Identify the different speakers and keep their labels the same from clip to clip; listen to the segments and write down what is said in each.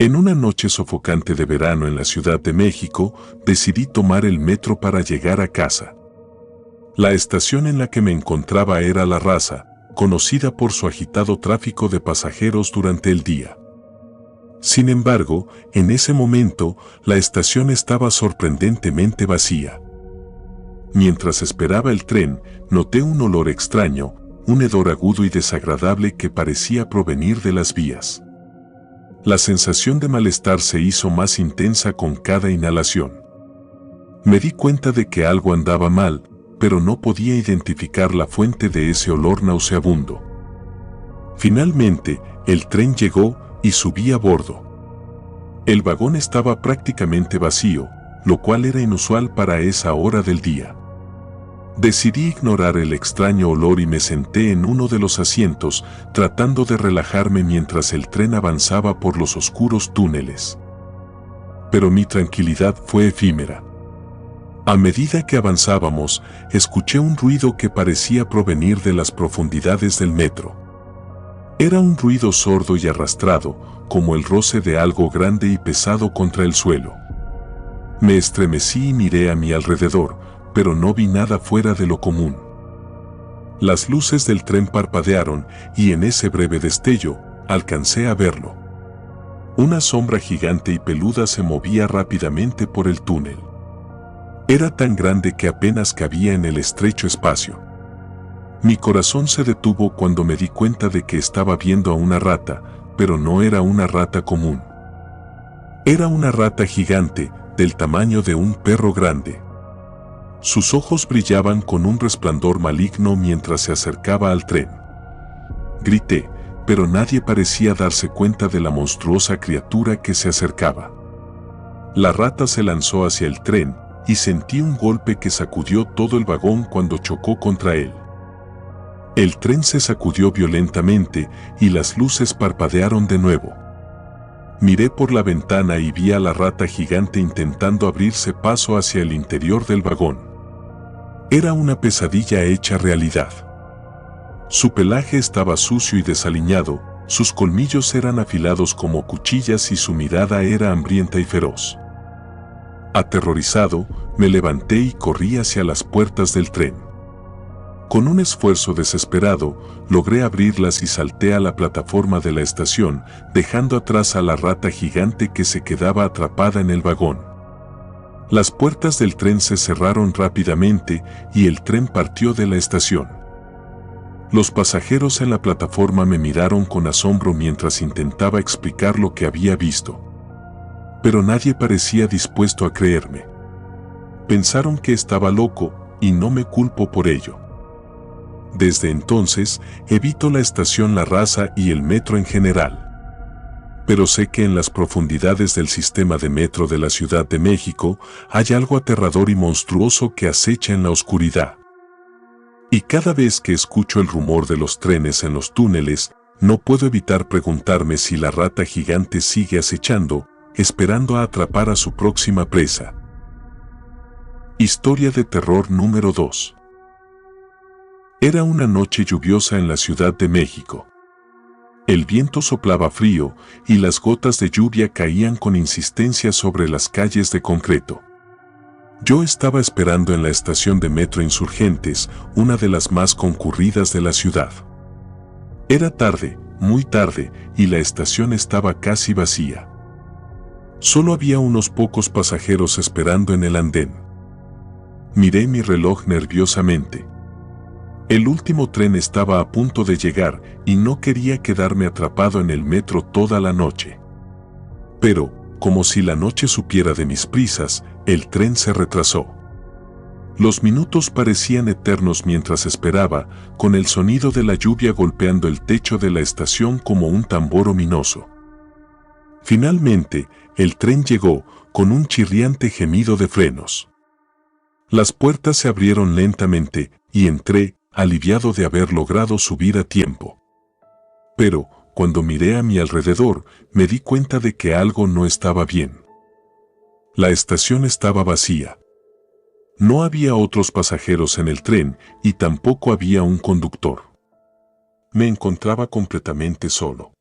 Speaker 1: En una noche sofocante de verano en la Ciudad de México, decidí tomar el metro para llegar a casa. La estación en la que me encontraba era La Raza, conocida por su agitado tráfico de pasajeros durante el día. Sin embargo, en ese momento, la estación estaba sorprendentemente vacía. Mientras esperaba el tren, noté un olor extraño, un hedor agudo y desagradable que parecía provenir de las vías. La sensación de malestar se hizo más intensa con cada inhalación. Me di cuenta de que algo andaba mal, pero no podía identificar la fuente de ese olor nauseabundo. Finalmente, el tren llegó y subí a bordo. El vagón estaba prácticamente vacío, lo cual era inusual para esa hora del día. Decidí ignorar el extraño olor y me senté en uno de los asientos, tratando de relajarme mientras el tren avanzaba por los oscuros túneles. Pero mi tranquilidad fue efímera. A medida que avanzábamos, escuché un ruido que parecía provenir de las profundidades del metro. Era un ruido sordo y arrastrado, como el roce de algo grande y pesado contra el suelo. Me estremecí y miré a mi alrededor, pero no vi nada fuera de lo común. Las luces del tren parpadearon y en ese breve destello, alcancé a verlo. Una sombra gigante y peluda se movía rápidamente por el túnel. Era tan grande que apenas cabía en el estrecho espacio. Mi corazón se detuvo cuando me di cuenta de que estaba viendo a una rata, pero no era una rata común. Era una rata gigante, del tamaño de un perro grande. Sus ojos brillaban con un resplandor maligno mientras se acercaba al tren. Grité, pero nadie parecía darse cuenta de la monstruosa criatura que se acercaba. La rata se lanzó hacia el tren y sentí un golpe que sacudió todo el vagón cuando chocó contra él. El tren se sacudió violentamente y las luces parpadearon de nuevo. Miré por la ventana y vi a la rata gigante intentando abrirse paso hacia el interior del vagón. Era una pesadilla hecha realidad. Su pelaje estaba sucio y desaliñado, sus colmillos eran afilados como cuchillas y su mirada era hambrienta y feroz. Aterrorizado, me levanté y corrí hacia las puertas del tren. Con un esfuerzo desesperado, logré abrirlas y salté a la plataforma de la estación, dejando atrás a la rata gigante que se quedaba atrapada en el vagón. Las puertas del tren se cerraron rápidamente y el tren partió de la estación. Los pasajeros en la plataforma me miraron con asombro mientras intentaba explicar lo que había visto. Pero nadie parecía dispuesto a creerme. Pensaron que estaba loco y no me culpo por ello. Desde entonces, evito la estación La Raza y el metro en general. Pero sé que en las profundidades del sistema de metro de la Ciudad de México hay algo aterrador y monstruoso que acecha en la oscuridad. Y cada vez que escucho el rumor de los trenes en los túneles, no puedo evitar preguntarme si la rata gigante sigue acechando, esperando a atrapar a su próxima presa. Historia de terror número 2. Era una noche lluviosa en la Ciudad de México. El viento soplaba frío y las gotas de lluvia caían con insistencia sobre las calles de concreto. Yo estaba esperando en la estación de Metro Insurgentes, una de las más concurridas de la ciudad. Era tarde, muy tarde, y la estación estaba casi vacía. Solo había unos pocos pasajeros esperando en el andén. Miré mi reloj nerviosamente. El último tren estaba a punto de llegar y no quería quedarme atrapado en el metro toda la noche. Pero, como si la noche supiera de mis prisas, el tren se retrasó. Los minutos parecían eternos mientras esperaba, con el sonido de la lluvia golpeando el techo de la estación como un tambor ominoso. Finalmente, el tren llegó, con un chirriante gemido de frenos. Las puertas se abrieron lentamente y entré, aliviado de haber logrado subir a tiempo. Pero, cuando miré a mi alrededor, me di cuenta de que algo no estaba bien. La estación estaba vacía. No había otros pasajeros en el tren y tampoco había un conductor. Me encontraba completamente solo.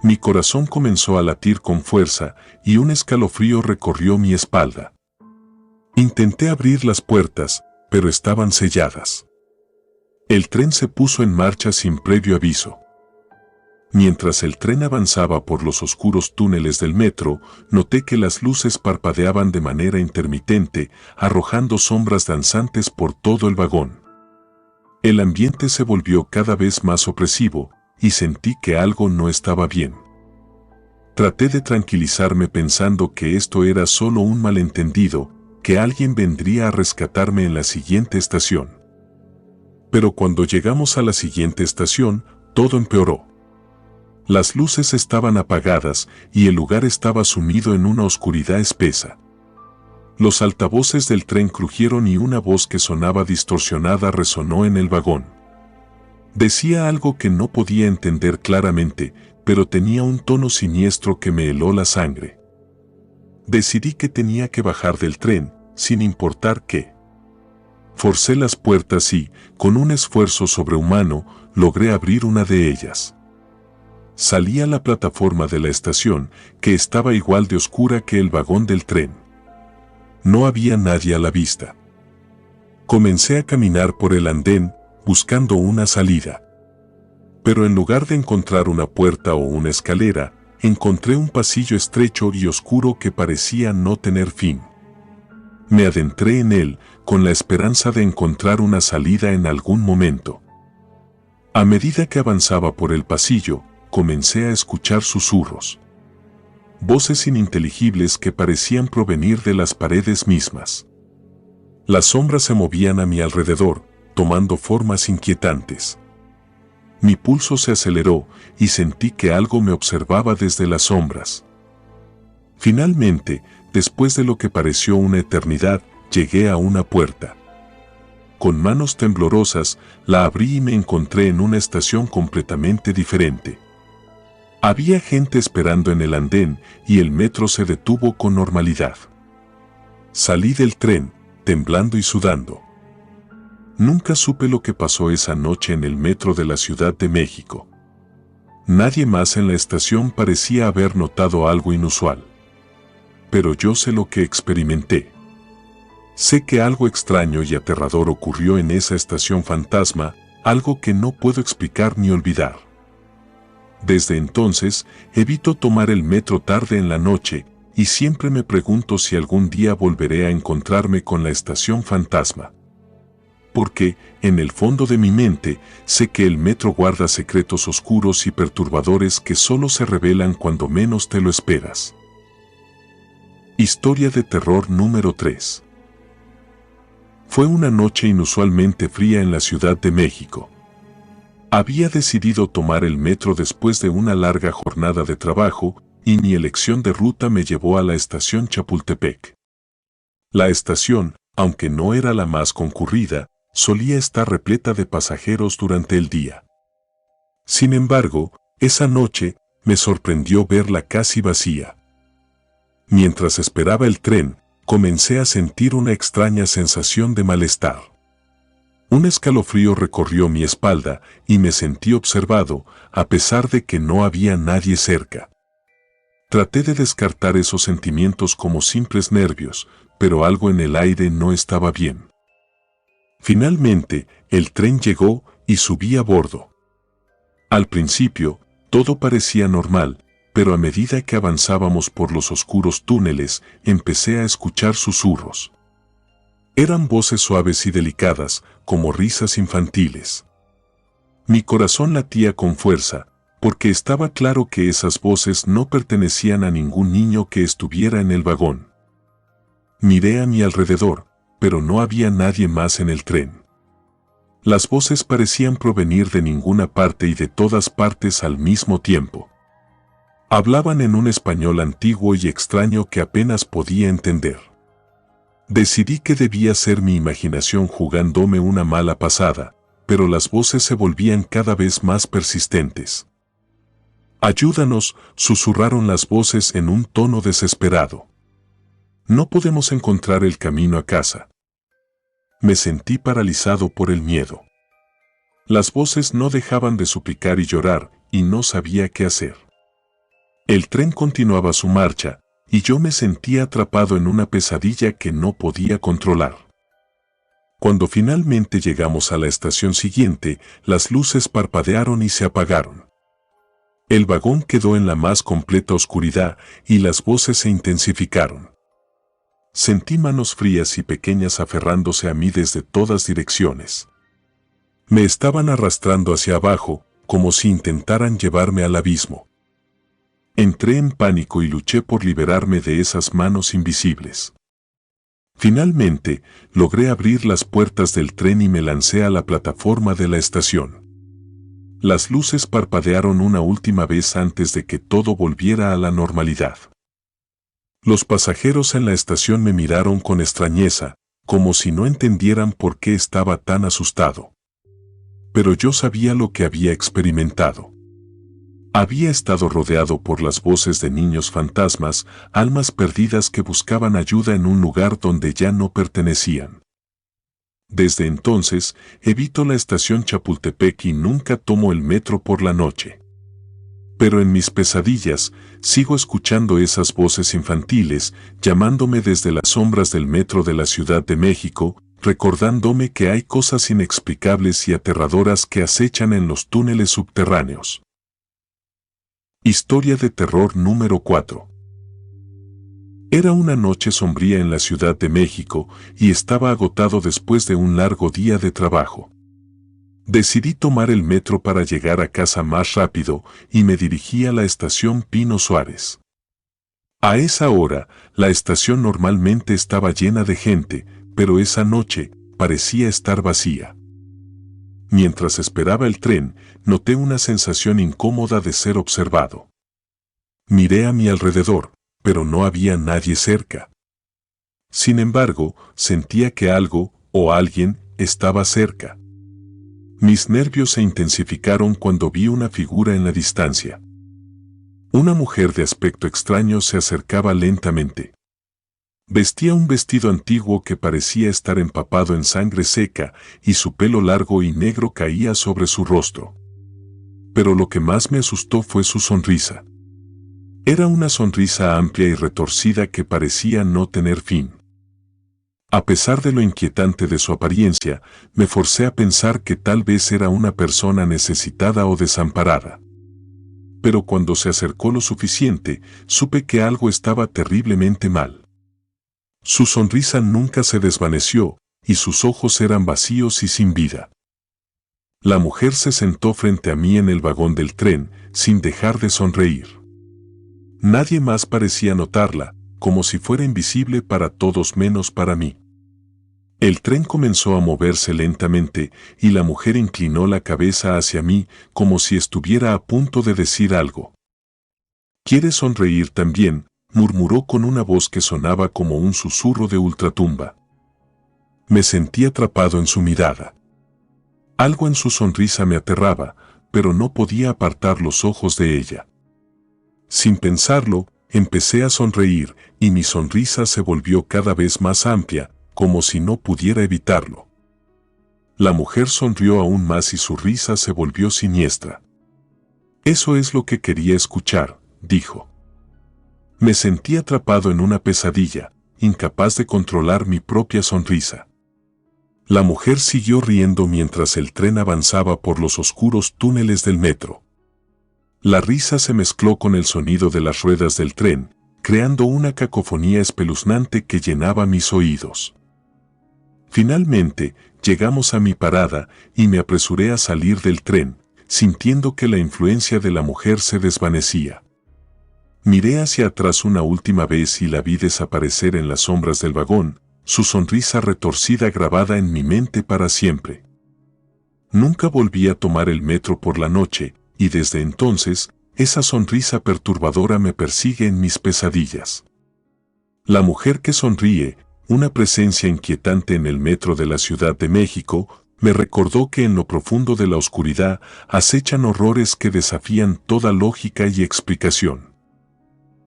Speaker 1: Mi corazón comenzó a latir con fuerza y un escalofrío recorrió mi espalda. Intenté abrir las puertas, pero estaban selladas. El tren se puso en marcha sin previo aviso. Mientras el tren avanzaba por los oscuros túneles del metro, noté que las luces parpadeaban de manera intermitente, arrojando sombras danzantes por todo el vagón. El ambiente se volvió cada vez más opresivo, y sentí que algo no estaba bien. Traté de tranquilizarme pensando que esto era solo un malentendido, que alguien vendría a rescatarme en la siguiente estación. Pero cuando llegamos a la siguiente estación, todo empeoró. Las luces estaban apagadas y el lugar estaba sumido en una oscuridad espesa. Los altavoces del tren crujieron y una voz que sonaba distorsionada resonó en el vagón. Decía algo que no podía entender claramente, pero tenía un tono siniestro que me heló la sangre. Decidí que tenía que bajar del tren, sin importar qué. Forcé las puertas y, con un esfuerzo sobrehumano, logré abrir una de ellas. Salí a la plataforma de la estación, que estaba igual de oscura que el vagón del tren. No había nadie a la vista. Comencé a caminar por el andén, buscando una salida. Pero en lugar de encontrar una puerta o una escalera, encontré un pasillo estrecho y oscuro que parecía no tener fin. Me adentré en él, con la esperanza de encontrar una salida en algún momento. A medida que avanzaba por el pasillo, comencé a escuchar susurros. Voces ininteligibles que parecían provenir de las paredes mismas. Las sombras se movían a mi alrededor, tomando formas inquietantes. Mi pulso se aceleró y sentí que algo me observaba desde las sombras. Finalmente, después de lo que pareció una eternidad, llegué a una puerta. Con manos temblorosas, la abrí y me encontré en una estación completamente diferente. Había gente esperando en el andén y el metro se detuvo con normalidad. Salí del tren, temblando y sudando. Nunca supe lo que pasó esa noche en el metro de la Ciudad de México. Nadie más en la estación parecía haber notado algo inusual. Pero yo sé lo que experimenté. Sé que algo extraño y aterrador ocurrió en esa estación fantasma, algo que no puedo explicar ni olvidar. Desde entonces, evito tomar el metro tarde en la noche y siempre me pregunto si algún día volveré a encontrarme con la estación fantasma. Porque, en el fondo de mi mente, sé que el metro guarda secretos oscuros y perturbadores que solo se revelan cuando menos te lo esperas. Historia de terror número 3. Fue una noche inusualmente fría en la Ciudad de México. Había decidido tomar el metro después de una larga jornada de trabajo y mi elección de ruta me llevó a la estación Chapultepec. La estación, aunque no era la más concurrida, solía estar repleta de pasajeros durante el día. Sin embargo, esa noche me sorprendió verla casi vacía. Mientras esperaba el tren, comencé a sentir una extraña sensación de malestar. Un escalofrío recorrió mi espalda y me sentí observado, a pesar de que no había nadie cerca. Traté de descartar esos sentimientos como simples nervios, pero algo en el aire no estaba bien. Finalmente, el tren llegó y subí a bordo. Al principio, todo parecía normal, pero a medida que avanzábamos por los oscuros túneles, empecé a escuchar susurros. Eran voces suaves y delicadas, como risas infantiles. Mi corazón latía con fuerza, porque estaba claro que esas voces no pertenecían a ningún niño que estuviera en el vagón. Miré a mi alrededor, pero no había nadie más en el tren. Las voces parecían provenir de ninguna parte y de todas partes al mismo tiempo. Hablaban en un español antiguo y extraño que apenas podía entender. Decidí que debía ser mi imaginación jugándome una mala pasada, pero las voces se volvían cada vez más persistentes. «Ayúdanos», susurraron las voces en un tono desesperado. «No podemos encontrar el camino a casa». Me sentí paralizado por el miedo. Las voces no dejaban de suplicar y llorar, y no sabía qué hacer. El tren continuaba su marcha, y yo me sentía atrapado en una pesadilla que no podía controlar. Cuando finalmente llegamos a la estación siguiente, las luces parpadearon y se apagaron. El vagón quedó en la más completa oscuridad y las voces se intensificaron. Sentí manos frías y pequeñas aferrándose a mí desde todas direcciones. Me estaban arrastrando hacia abajo, como si intentaran llevarme al abismo. Entré en pánico y luché por liberarme de esas manos invisibles. Finalmente, logré abrir las puertas del tren y me lancé a la plataforma de la estación. Las luces parpadearon una última vez antes de que todo volviera a la normalidad. Los pasajeros en la estación me miraron con extrañeza, como si no entendieran por qué estaba tan asustado. Pero yo sabía lo que había experimentado. Había estado rodeado por las voces de niños fantasmas, almas perdidas que buscaban ayuda en un lugar donde ya no pertenecían. Desde entonces, evito la estación Chapultepec y nunca tomo el metro por la noche. Pero en mis pesadillas, sigo escuchando esas voces infantiles, llamándome desde las sombras del metro de la Ciudad de México, recordándome que hay cosas inexplicables y aterradoras que acechan en los túneles subterráneos. Historia de terror número 4. Era una noche sombría en la Ciudad de México y estaba agotado después de un largo día de trabajo. Decidí tomar el metro para llegar a casa más rápido y me dirigí a la estación Pino Suárez. A esa hora, la estación normalmente estaba llena de gente, pero esa noche parecía estar vacía. Mientras esperaba el tren, noté una sensación incómoda de ser observado. Miré a mi alrededor, pero no había nadie cerca. Sin embargo, sentía que algo, o alguien, estaba cerca. Mis nervios se intensificaron cuando vi una figura en la distancia. Una mujer de aspecto extraño se acercaba lentamente. Vestía un vestido antiguo que parecía estar empapado en sangre seca y su pelo largo y negro caía sobre su rostro. Pero lo que más me asustó fue su sonrisa. Era una sonrisa amplia y retorcida que parecía no tener fin. A pesar de lo inquietante de su apariencia, me forcé a pensar que tal vez era una persona necesitada o desamparada. Pero cuando se acercó lo suficiente, supe que algo estaba terriblemente mal. Su sonrisa nunca se desvaneció, y sus ojos eran vacíos y sin vida. La mujer se sentó frente a mí en el vagón del tren, sin dejar de sonreír. Nadie más parecía notarla, como si fuera invisible para todos menos para mí. El tren comenzó a moverse lentamente, y la mujer inclinó la cabeza hacia mí, como si estuviera a punto de decir algo. ¿Quieres sonreír también?, murmuró con una voz que sonaba como un susurro de ultratumba. Me sentí atrapado en su mirada. Algo en su sonrisa me aterraba, pero no podía apartar los ojos de ella. Sin pensarlo, empecé a sonreír, y mi sonrisa se volvió cada vez más amplia, como si no pudiera evitarlo. La mujer sonrió aún más y su risa se volvió siniestra. Eso es lo que quería escuchar, dijo. Me sentí atrapado en una pesadilla, incapaz de controlar mi propia sonrisa. La mujer siguió riendo mientras el tren avanzaba por los oscuros túneles del metro. La risa se mezcló con el sonido de las ruedas del tren, creando una cacofonía espeluznante que llenaba mis oídos. Finalmente, llegamos a mi parada y me apresuré a salir del tren, sintiendo que la influencia de la mujer se desvanecía. Miré hacia atrás una última vez y la vi desaparecer en las sombras del vagón, su sonrisa retorcida grabada en mi mente para siempre. Nunca volví a tomar el metro por la noche, y desde entonces, esa sonrisa perturbadora me persigue en mis pesadillas. La mujer que sonríe, una presencia inquietante en el metro de la Ciudad de México, me recordó que en lo profundo de la oscuridad acechan horrores que desafían toda lógica y explicación.